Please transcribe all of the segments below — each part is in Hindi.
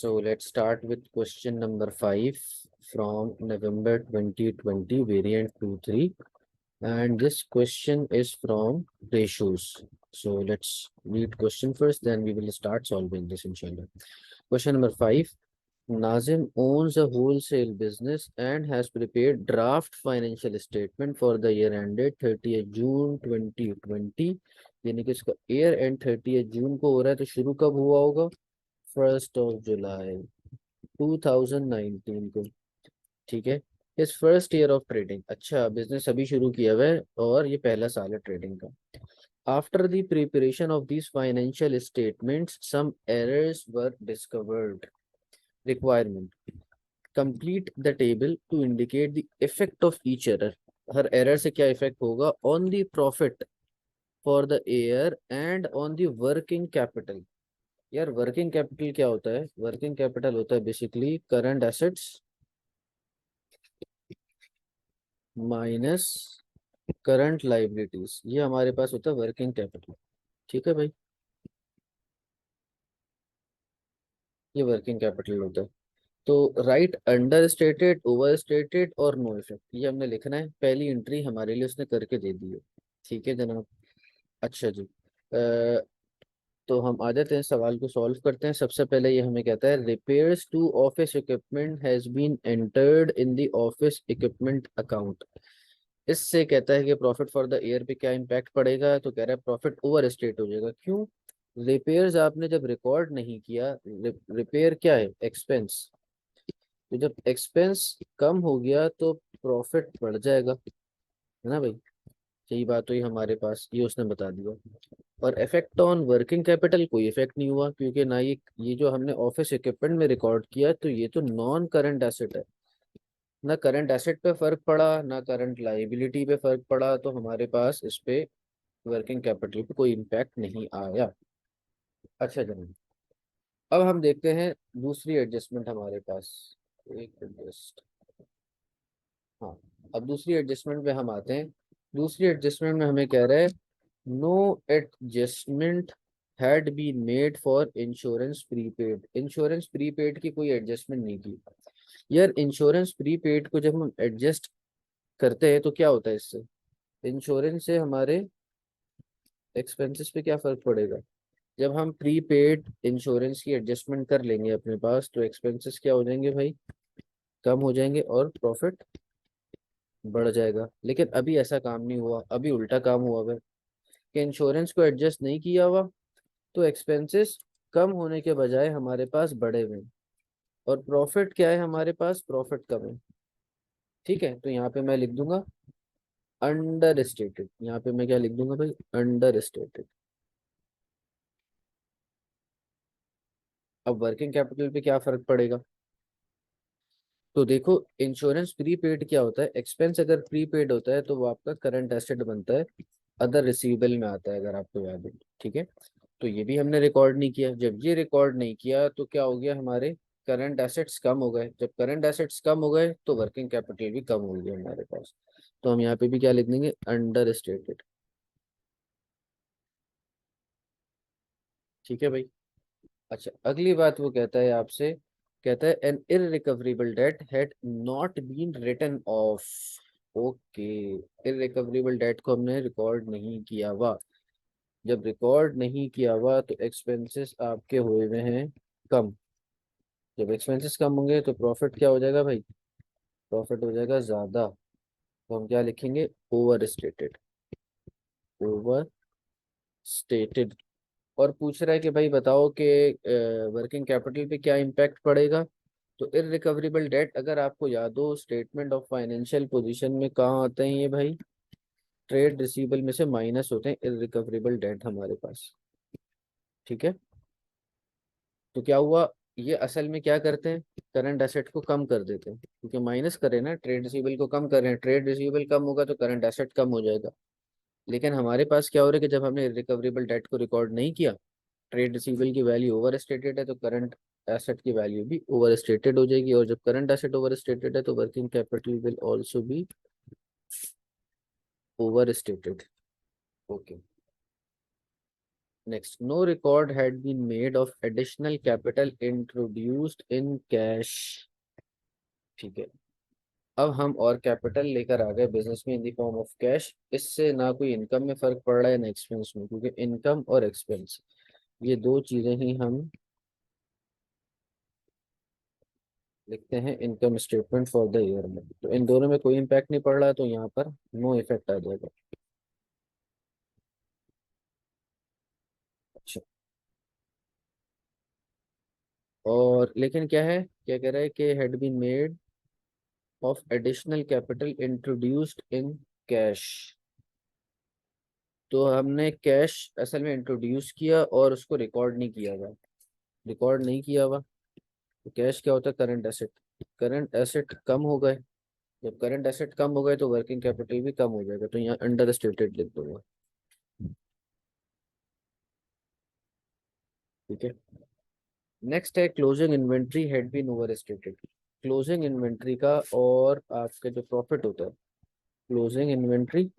So let's start with question number 5 from November 2020, variant 2-3. And this question is from ratios. So let's read question first, then we will start solving this inshallah. Question number 5. Nazim owns a wholesale business and has prepared draft financial statement for the year ended 30th June 2020. यानी कि इसका year end 30th June को हो रहा है, तो शुरू कब हुआ होगा? 1st of July 2019 को। ठीक है, इस फर्स्ट ईयर ऑफ ट्रेडिंग। अच्छा, बिजनेस अभी शुरू किया हुआ है और ये पहला साल है ट्रेडिंग का। After the preparation of this financial statements some errors were discovered. Requirement: complete the table to indicate the effect of each error. हर एरर से क्या इफेक्ट होगा on the profit for the year and on the working capital. यार वर्किंग कैपिटल क्या होता है? वर्किंग कैपिटल होता है basically current assets minus current liabilities. ये हमारे पास होता है वर्किंग कैपिटल। ठीक है भाई, ये वर्किंग कैपिटल होता है। तो right under stated, over stated और नो इफेक्ट, ये हमने लिखना है। पहली एंट्री हमारे लिए उसने करके दे दी है। ठीक है जनाब। अच्छा जी, तो हम आ जाते हैं, सवाल को सॉल्व करते हैं। सबसे पहले ये हमें कहता है repairs to office equipment has been entered in the office equipment account. इससे कहता है कि प्रॉफिट फॉर द ईयर पे क्या इम्पैक्ट पड़ेगा, तो कह रहा है प्रॉफिट ओवर स्टेट हो जाएगा। क्यों? रिपेयर्स आपने जब रिकॉर्ड नहीं किया, रिपेयर क्या है? एक्सपेंस। तो जब एक्सपेंस कम हो गया तो प्रॉफिट बढ़ जाएगा, है ना भाई? यही बात हुई हमारे पास, ये उसने बता दिया। और इफेक्ट ऑन वर्किंग कैपिटल, कोई इफेक्ट नहीं हुआ, क्योंकि ना ये जो हमने ऑफिस इक्विपमेंट में रिकॉर्ड किया, तो ये तो नॉन करंट एसेट है। ना करंट एसेट पे फर्क पड़ा, ना करंट लाइबिलिटी पे फर्क पड़ा, तो हमारे पास इस पे वर्किंग कैपिटल पे कोई इम्पैक्ट नहीं आया। अच्छा जनाब, अब हम देखते हैं दूसरी एडजस्टमेंट हमारे पास। एक एडजस्ट, हाँ, अब दूसरी एडजस्टमेंट पे हम आते हैं। दूसरी एडजस्टमेंट में हमें कह रहा है no adjustment had been made for insurance prepaid. Insurance prepaid की कोई एडजस्टमेंट नहीं की। यार इंश्योरेंस प्रीपेड को जब हम एडजस्ट करते हैं तो क्या होता है इससे? इंश्योरेंस से हमारे एक्सपेंसेस पे क्या फर्क पड़ेगा? जब हम प्रीपेड इंश्योरेंस की एडजस्टमेंट कर लेंगे अपने पास, तो एक्सपेंसेस क्या हो जाएंगे भाई? कम हो जाएंगे और प्रॉफिट बढ़ जाएगा। लेकिन अभी ऐसा काम नहीं हुआ, अभी उल्टा काम हुआ है कि इंश्योरेंस को एडजस्ट नहीं किया हुआ, तो एक्सपेंसेस कम होने के बजाय हमारे पास बढ़े हुए हैं। और प्रॉफिट क्या है हमारे पास? प्रॉफिट कम है। ठीक है, तो यहाँ पे मैं लिख दूंगा अंडर स्टेटेड। यहाँ पे मैं क्या लिख दूंगा भाई? Under stated. अब वर्किंग कैपिटल पे क्या फर्क पड़ेगा? तो देखो, इंश्योरेंस प्रीपेड क्या होता है? एक्सपेंस अगर प्रीपेड होता है तो वो आपका करंट एसेट बनता है, अदर रिसीवेबल में आता है, अगर आपको याद है। ठीक है, तो ये भी हमने रिकॉर्ड नहीं किया। जब ये रिकॉर्ड नहीं किया तो क्या हो गया? हमारे करंट एसेट्स कम हो गए। जब करंट एसेट्स कम हो गए तो वर्किंग कैपिटल भी कम हो गई हमारे पास। तो हम यहाँ पे भी क्या लिख देंगे? Under stated. ठीक है भाई। अच्छा, अगली बात वो कहता है आपसे, कहता है an irrecoverable debt had not been written off. Okay, irrecoverable debt को हमने रिकॉर्ड नहीं किया हुआ। जब रिकॉर्ड नहीं किया हुआ तो एक्सपेंसेस आपके हुए हुए हैं कम। जब एक्सपेंसेस कम होंगे तो प्रॉफिट क्या हो जाएगा भाई? प्रॉफिट हो जाएगा ज्यादा। तो हम क्या लिखेंगे? Over stated. Over stated. और पूछ रहा है कि भाई बताओ कि वर्किंग कैपिटल पे क्या इम्पैक्ट पड़ेगा। तो इररिकवरेबल डेट अगर आपको याद हो, स्टेटमेंट ऑफ फाइनेंशियल पोजीशन में कहाँ आते हैं ये भाई? ट्रेड रिसीवेबल में से माइनस होते हैं इररिकवरेबल डेट हमारे पास। ठीक है, तो क्या हुआ? ये असल में क्या करते हैं? करंट एसेट को कम कर देते हैं, क्योंकि माइनस करें ना, ट्रेड रिसीवेबल को कम कर रहे हैं। ट्रेड रिसीवेबल कम होगा तो करंट एसेट कम हो जाएगा। लेकिन हमारे पास क्या हो रहा है कि जब हमने रिकवरेबल डेट को रिकॉर्ड नहीं किया, ट्रेड रिसीवेबल की वैल्यू ओवर स्टेटेड है, तो करंट एसेट की वैल्यू भी ओवर स्टेटेड हो जाएगी। और जब करंट एसेट ओवर स्टेटेड है तो working capital will also be overstated. Okay, next, no record had been made of additional capital introduced in cash. ठीक है, अब हम और कैपिटल लेकर आ गए बिजनेस में in the form of cash. इससे ना कोई इनकम में फर्क पड़ रहा है ना एक्सपेंस में, क्योंकि इनकम और एक्सपेंस ये दो चीजें ही हम लिखते हैं income statement for the year में। तो इन दोनों में कोई इम्पैक्ट नहीं पड़ रहा है, तो यहाँ पर नो इफेक्ट आ जाएगा। अच्छा, और लेकिन क्या है, क्या कह रहा है कि had been made of additional capital introduced in cash. तो हमने कैश असल में इंट्रोड्यूस किया और उसको रिकॉर्ड नहीं किया हुआ। रिकॉर्ड नहीं किया हुआ तो कैश क्या होता है, करंट एसेट। करंट एसेट कम हो गए, जब करंट एसेट कम हो गए तो वर्किंग कैपिटल भी कम हो जाएगा, तो यहाँ अंडर स्टेटेड लिख दूंगा। ठीक है, नेक्स्ट है closing inventory had been overstated. Closing inventory का और आपका जो प्रॉफिट होता है, क्लोजिंग इन्वेंट्री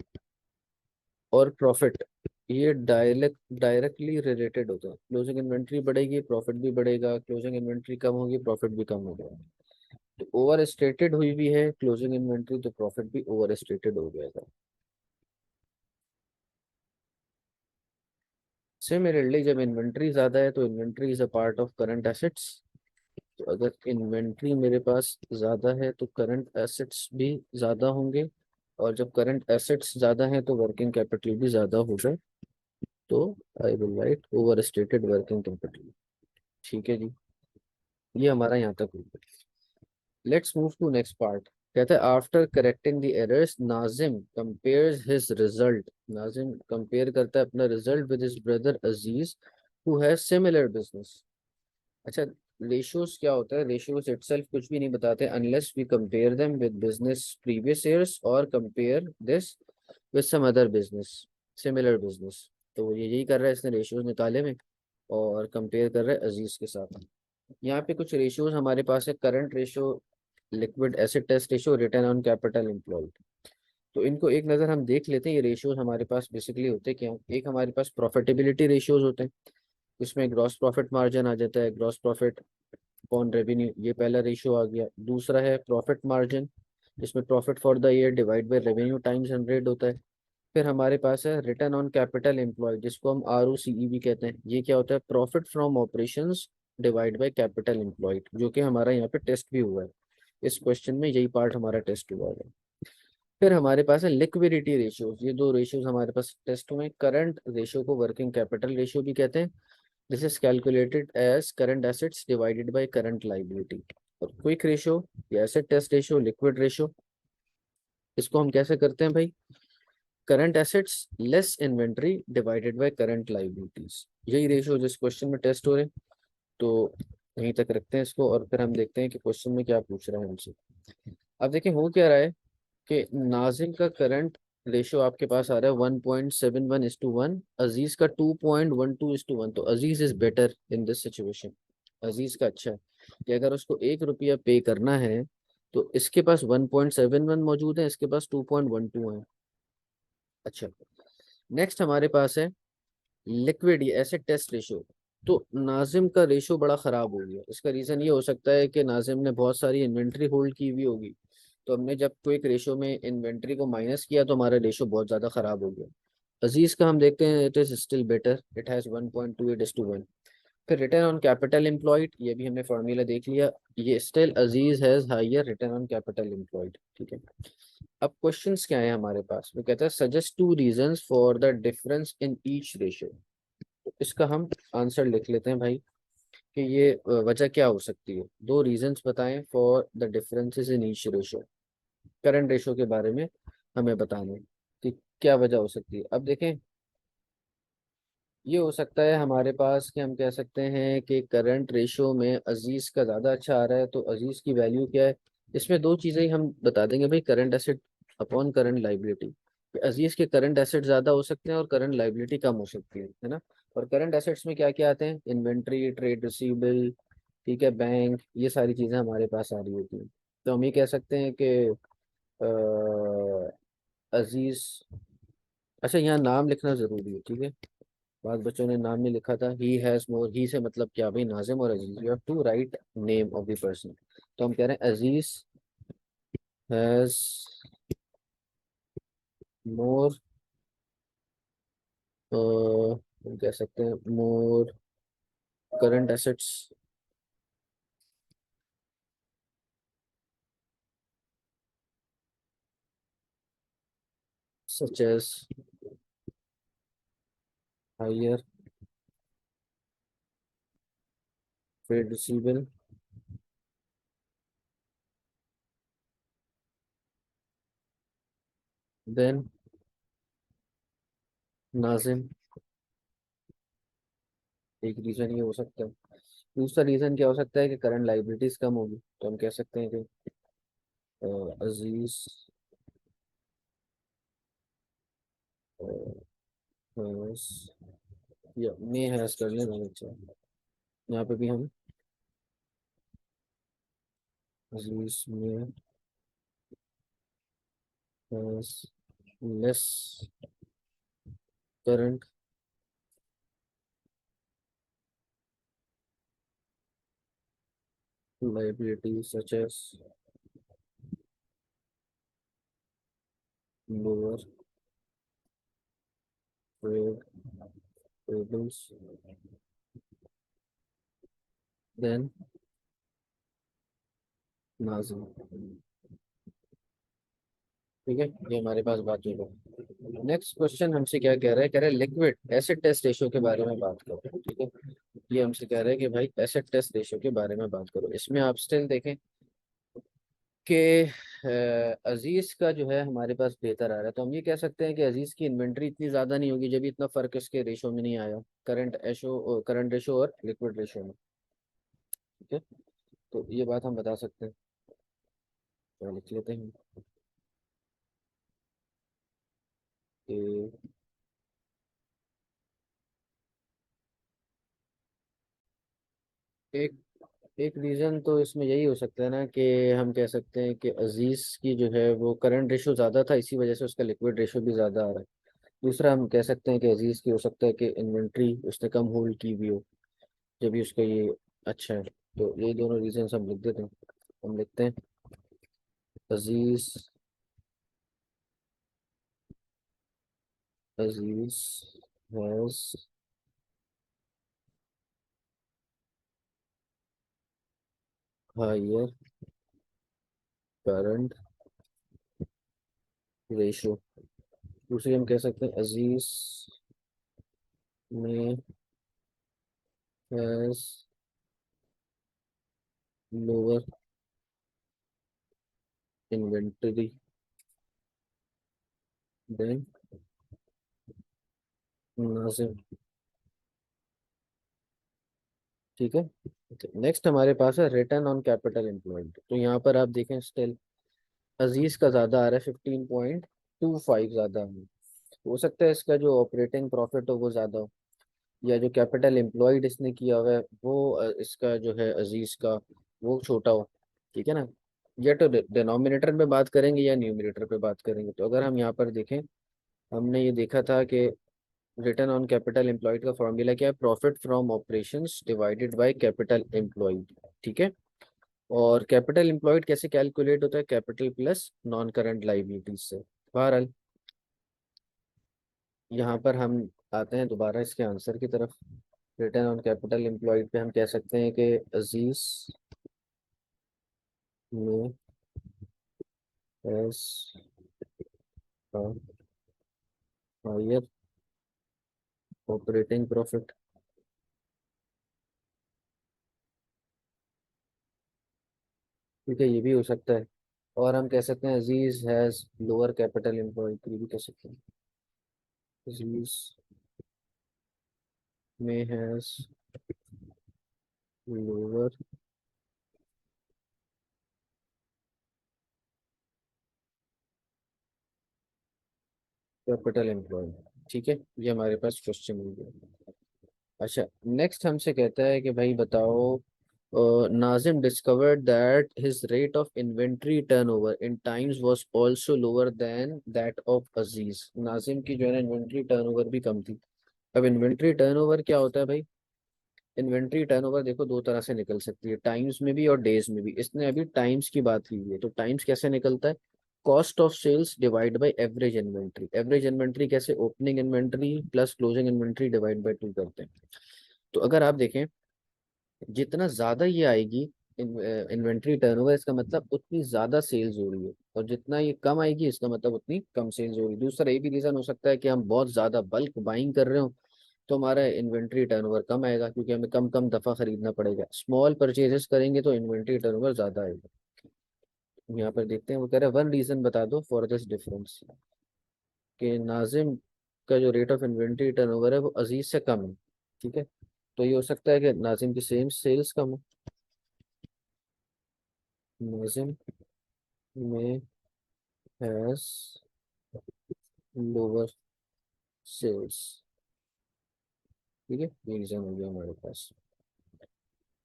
और प्रॉफिट ये डायरेक्टली रिलेटेड होता है। क्लोजिंग इन्वेंट्री बढ़ेगी प्रॉफिट भी बढ़ेगा, क्लोजिंग इन्वेंट्री कम होगी प्रॉफिट भी कम होगा। तो ओवर स्टेटेड हुई भी है क्लोजिंग इन्वेंट्री, तो प्रॉफिट भी ओवर स्टेटेड हो जाएगा। सिमिलरली जब इन्वेंट्री ज्यादा है तो inventory is a part of current assets. तो अगर इन्वेंट्री मेरे पास ज़्यादा है तो करंट एसेट्स भी ज़्यादा होंगे, और जब करंट एसेट्स ज़्यादा हैं तो वर्किंग कैपिटल भी ज़्यादा होगा। तो I will write overstated working capital. ठीक है जी, ये हमारा यहाँ तक हो गया। Let's move to next part. कहता है after correcting the errors Nazim compares his result. Nazim compare करता है अपना result with his brother Aziz who has similar business. अच्छा, रेशियोज क्या होता है, रेशियोज इटसेल्फ कुछ भी नहीं बताते unless we compare them with business previous years और compare this with some other business, similar business. तो वो ये यही कर रहा है, इसने रेशियोज निकाले में और कंपेयर कर रहा है अजीज के साथ। यहाँ पे कुछ रेशियोज हमारे पास है, current ratio, liquid acid test ratio, return on capital employed. तो इनको एक नज़र हम देख लेते हैं। ये रेशियोज हमारे पास बेसिकली होते क्या हैं, एक हमारे पास प्रॉफिटेबिलिटी रेशियोज होते हैं, इसमें ग्रॉस प्रॉफिट मार्जिन आ जाता है, ग्रॉस प्रॉफिट अपॉन रेवेन्यू, ये पहला रेशियो आ गया। दूसरा है प्रॉफिट मार्जिन, इसमें profit for the year divide by revenue times 100 होता है। फिर हमारे पास है रिटर्न ऑन कैपिटल एम्प्लॉयड, जिसको हम आर ओ सी ई भी कहते हैं। ये क्या होता है, profit from operations divide by capital employed, जो कि हमारा यहाँ पे टेस्ट भी हुआ है। इस क्वेश्चन में यही पार्ट हमारा टेस्ट हुआ है। फिर हमारे पास है लिक्विडिटी रेशियोज, ये दो रेशियोज हमारे पास टेस्ट हुए। करंट रेशियो को वर्किंग कैपिटल रेशियो भी कहते हैं। This is calculated as current assets divided by current liability. और क्विक रेशियो या asset test ratio, liquid ratio, इसको हम कैसे करते हैं भाई, current assets less inventory divided by current liabilities. यही रेशियो जिस क्वेश्चन में टेस्ट हो रहे हैं। तो यहीं तक रखते हैं इसको, और फिर हम देखते हैं कि क्वेश्चन में क्या पूछ रहा है हमसे। अब देखिए हो क्या रहा है कि नाजिम का करंट रेशियो आपके पास आ रहा है 1.71:1, अजीज का 2.12:1। तो Aziz is better in this situation. Aziz का अच्छा है कि अगर उसको 1 रुपया पे करना है तो इसके पास 1.71 मौजूद है, इसके पास 2.12 है। अच्छा, नेक्स्ट हमारे पास है लिक्विड एसेट टेस्ट रेशियो। तो नाजिम का रेशियो बड़ा ख़राब हो गया। इसका रीज़न ये हो सकता है कि नाजिम ने बहुत सारी इन्वेंट्री होल्ड की हुई होगी, तो हमने जब क्विक रेशियो में इन्वेंट्री को माइनस किया तो हमारा रेशियो बहुत ज़्यादा ख़राब हो गया। अजीज़ का हम देखते हैं, it is still better, it has 1.28:1। फिर रिटर्न ऑन कैपिटल एम्प्लॉयड, ये भी हमने फार्मूला देख लिया, ये still Aziz has higher return on capital employed. ठीक है, अब क्वेश्चंस क्या है हमारे पास, वो कहता है suggest 2 reasons for the difference in each ratio. इसका हम आंसर लिख लेते हैं भाई कि ये वजह क्या हो सकती है। 2 रीजंस बताएं for the differences in each ratio, current ratio के बारे में हमें बताना है कि क्या वजह हो सकती है। अब देखें, ये हो सकता है हमारे पास कि हम कह सकते हैं कि करंट रेशियो में अजीज का ज़्यादा अच्छा आ रहा है, तो अजीज की वैल्यू क्या है। इसमें दो चीज़ें ही हम बता देंगे भाई, current asset upon current liability. Aziz के करंट एसेट ज़्यादा हो सकते हैं और करंट लाइबिलिटी कम हो सकती है ना। और करंट एसेट्स में क्या क्या आते हैं, इन्वेंट्री, ट्रेड रिसीवेबल, ठीक है, बैंक, ये सारी चीज़ें हमारे पास आ रही होती हैं। तो हम ये कह सकते हैं कि अजीज, अच्छा यहाँ नाम लिखना ज़रूरी है, ठीक है। बाद बच्चों ने नाम नहीं लिखा था, ही हैज मोर, ही से मतलब क्या भाई, नाजिम और Aziz, you have to write name of the person. तो हम कह रहे हैं अजीज हैज मोर, हम कह सकते हैं more current assets such as higher trade receivable than Nazim. एक रीजन ये हो सकता है। दूसरा रीजन क्या हो सकता है कि करंट लाइबिलिटीज कम होगी, तो हम कह सकते हैं कि अजीज हैज, या मे हैज कर लेना चाहिए, यहाँ पे भी हम अजीज में has less current liabilities such as lower trade payables than Nazim. ठीक है, ये हमारे पास बात हुई। नेक्स्ट क्वेश्चन हमसे क्या कह रहा है, कह रहा है लिक्विड एसिड टेस्ट रेशियो के बारे में बात करो। ठीक है, ये हमसे कह रहा है कि भाई एसिड टेस्ट रेशियो के बारे में बात करो। इसमें आप स्टिल देखें कि अजीज का जो है हमारे पास बेहतर आ रहा है, तो हम ये कह सकते हैं कि अजीज की इन्वेंट्री इतनी ज़्यादा नहीं होगी जब इतना फ़र्क इसके रेशो में नहीं आया, करंट रेशो और लिक्विड रेशो में। ठीक है, तो ये बात हम बता सकते हैं, तो लिख लेते हैं कि एक एक रीज़न तो इसमें यही हो सकता है ना कि हम कह सकते हैं कि अजीज की जो है वो करंट रेशो ज़्यादा था, इसी वजह से उसका लिक्विड रेशो भी ज़्यादा आ रहा है। दूसरा हम कह सकते हैं कि अजीज की हो सकता है कि इन्वेंट्री उसने कम होल्ड की हुई हो, जब भी उसका ये अच्छा है। तो ये दोनों रीजन हम लिख देते हैं। हम लिखते हैं Aziz Aziz has higher current ratio. दूसरी हम कह सकते हैं अजीज में has lower inventory than Nazim. ठीक है, नेक्स्ट हमारे पास है रिटर्न ऑन कैपिटल एम्प्लॉयड। तो यहाँ पर आप देखें स्टिल अजीज का ज़्यादा आ रहा है, 15.25 ज़्यादा है। हो सकता है इसका जो ऑपरेटिंग प्रॉफिट हो वो ज़्यादा हो, या जो कैपिटल एम्प्लॉयड इसने किया हुआ है वो इसका जो है अजीज का वो छोटा हो। ठीक है ना, या तो डिनोमिनेटर पे बात करेंगे या न्यूमरेटर पे बात करेंगे। तो अगर हम यहाँ पर देखें, हमने ये देखा था कि रिटर्न ऑन कैपिटल एम्प्लॉयड का फॉर्मूला क्या है, profit from operations divided by capital employed. ठीक है, और कैपिटल एम्प्लॉयड कैसे कैलकुलेट होता है, capital plus non current liabilities से। बहरहाल यहाँ पर हम आते हैं दोबारा इसके आंसर की तरफ। रिटर्न ऑन कैपिटल एम्प्लॉयड पे हम कह सकते हैं कि अजीज में एस हायर ऑपरेटिंग प्रॉफिट। ठीक है, ये भी हो सकता है। और हम कह सकते हैं अजीज हैज लोअर कैपिटल एम्प्लॉयड, ये भी कह सकते हैं अजीज में हैज लोअर कैपिटल एम्प्लॉयड। ठीक है, ये हमारे पास क्वेश्चन मिल गया। अच्छा, नेक्स्ट हमसे कहता है कि भाई बताओ, Nazim discovered that his rate of inventory turnover in times was also lower than that of Aziz. Nazim की जो है ना इन्वेंट्री टर्नओवर भी कम थी, अब इन्वेंट्री टर्नओवर क्या होता है भाई? इन्वेंट्री टर्नओवर देखो दो तरह से निकल सकती है, टाइम्स में भी और डेज में भी। इसने अभी टाइम्स की बात की है, तो टाइम्स कैसे निकलता है? Cost of sales divide by average inventory. Average inventory कैसे? Opening inventory plus closing inventory divide by 2 करते हैं। तो अगर आप देखें, जितना ज्यादा ये आएगी इन्वेंट्री टर्नओवर, इसका मतलब उतनी ज्यादा सेल्स हो रही है, और जितना ये कम आएगी इसका मतलब उतनी कम सेल्स हो रही है। दूसरा ये भी रीजन हो सकता है कि हम बहुत ज्यादा बल्क बाइंग कर रहे हो, तो हमारा इन्वेंट्री टर्नओवर कम आएगा, क्योंकि हमें कम कम दफा खरीदना पड़ेगा। स्मॉल परचेजेस करेंगे तो इन्वेंट्री टर्नओवर ज्यादा आएगा। यहाँ पर देखते हैं, वो कह रहे हैं वन रीजन बता दो फॉर दिस डिफरेंस, कि नाजिम का जो रेट ऑफ इन्वेंट्री टर्नओवर है वो अजीज से कम है। ठीक है, तो ये हो सकता है कि नाजिम की सेम सेल्स कम हो। नाजिम में हैज लोअर सेल्स। ठीक है, ये रीजन हो गया हमारे पास।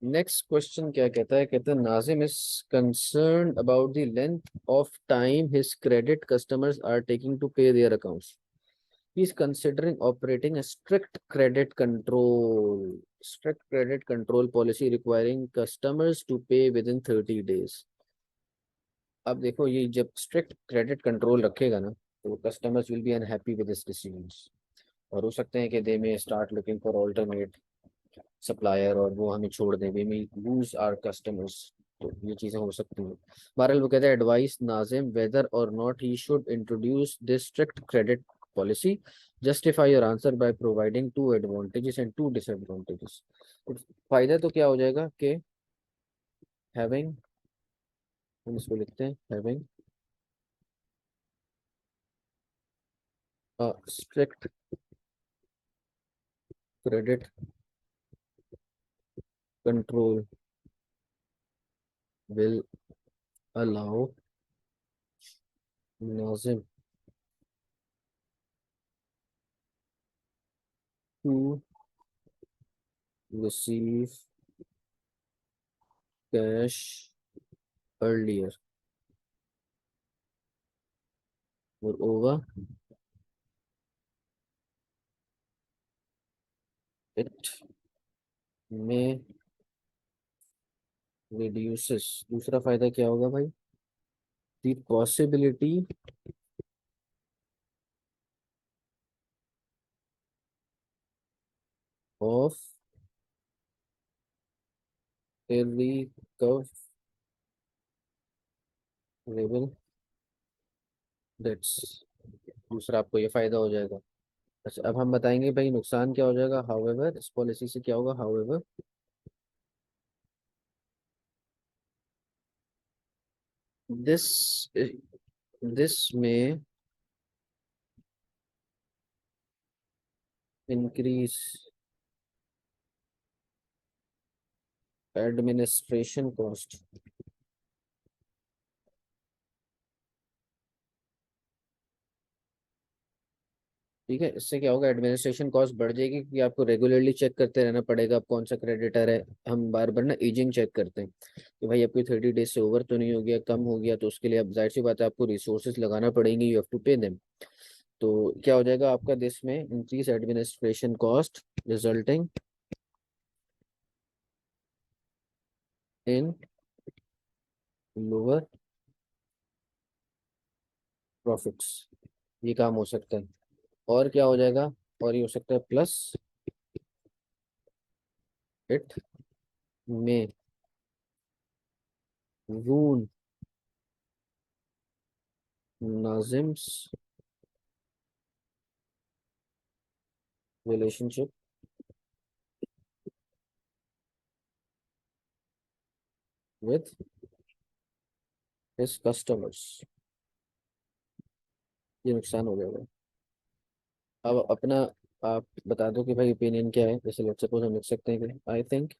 नेक्स्ट क्वेश्चन क्या कहता है? कहता है Nazim is concern about the length of time his credit customers are taking to pay their accounts. He is considering operating a strict credit control policy requiring customers to pay within 30 days। अब देखो, ये जब स्ट्रिक्ट क्रेडिट कंट्रोल रखेगा ना, तो customers will be unhappy with this decisions, और हो सकते हैं कि they may start looking for alternate supplier, और वो हमें छोड़ दें, we may lose our customers. तो ये चीज़ें हो सकती हैं। बहरहाल वो कहते हैं एडवाइस नाजिम वेदर और not he should introduce this strict credit policy, justify your answer by providing 2 advantages and 2 disadvantages. तो फायदा तो क्या हो जाएगा कि हैविंग, हम इसको लिखते हैं having a strict credit control will allow Nazim to receive cash earlier, moreover it may reduces। दूसरा फायदा क्या होगा भाई? the possibility of irrecoverable debts। दूसरा आपको ये फायदा हो जाएगा। अच्छा, अब हम बताएंगे भाई नुकसान क्या हो जाएगा। हाउएवर, इस पॉलिसी से क्या होगा? However this this may increase administration cost। ठीक है, इससे क्या होगा? एडमिनिस्ट्रेशन कॉस्ट बढ़ जाएगी, क्योंकि आपको रेगुलरली चेक करते रहना पड़ेगा आप कौन सा क्रेडिटर है। हम बार बार ना एजिंग चेक करते हैं कि भाई आपकी 30 डेज से ओवर तो नहीं हो गया, कम हो गया, तो उसके लिए अब जाहिर सी बात है आपको रिसोर्सेज लगाना पड़ेंगे, you have to pay them. तो क्या हो जाएगा आपका दिस में? Increase administration cost resulting in lower profits. ये काम हो सकता है। और क्या हो जाएगा? और ये हो सकता है plus it may rule Nazim's relationship with his customers. ये नुकसान हो जाएगा। अब अपना आप बता दो कि भाई ओपिनियन क्या है। जैसे लेट्स सपोज हम लिख सकते हैं कि I think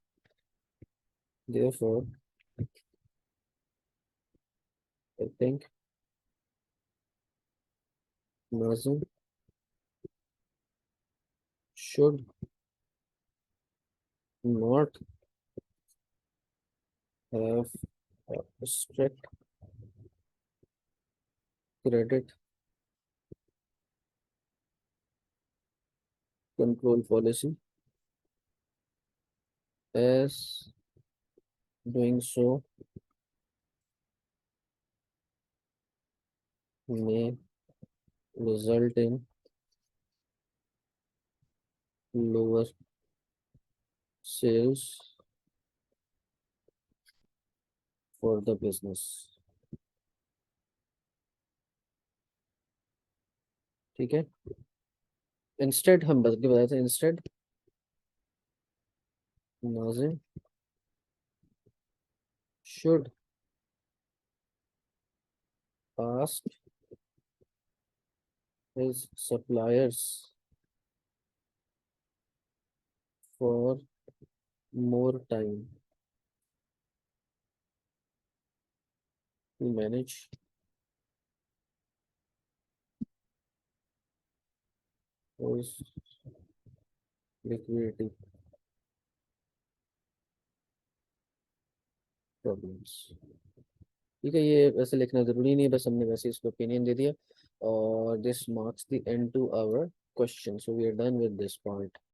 therefore, I think Nazim should not have strict credit control policy, as doing so may result in lower sales for the business. ठीक है, इंस्टेड हम बस के बताए थे, instead Nazim should ask his suppliers for more time to manage his liquidity problems. ठीक है, ये वैसे लिखना जरूरी नहीं, बस हमने वैसे इसको ओपिनियन दे दिया, और this marks the end to our question, so we are done with this part.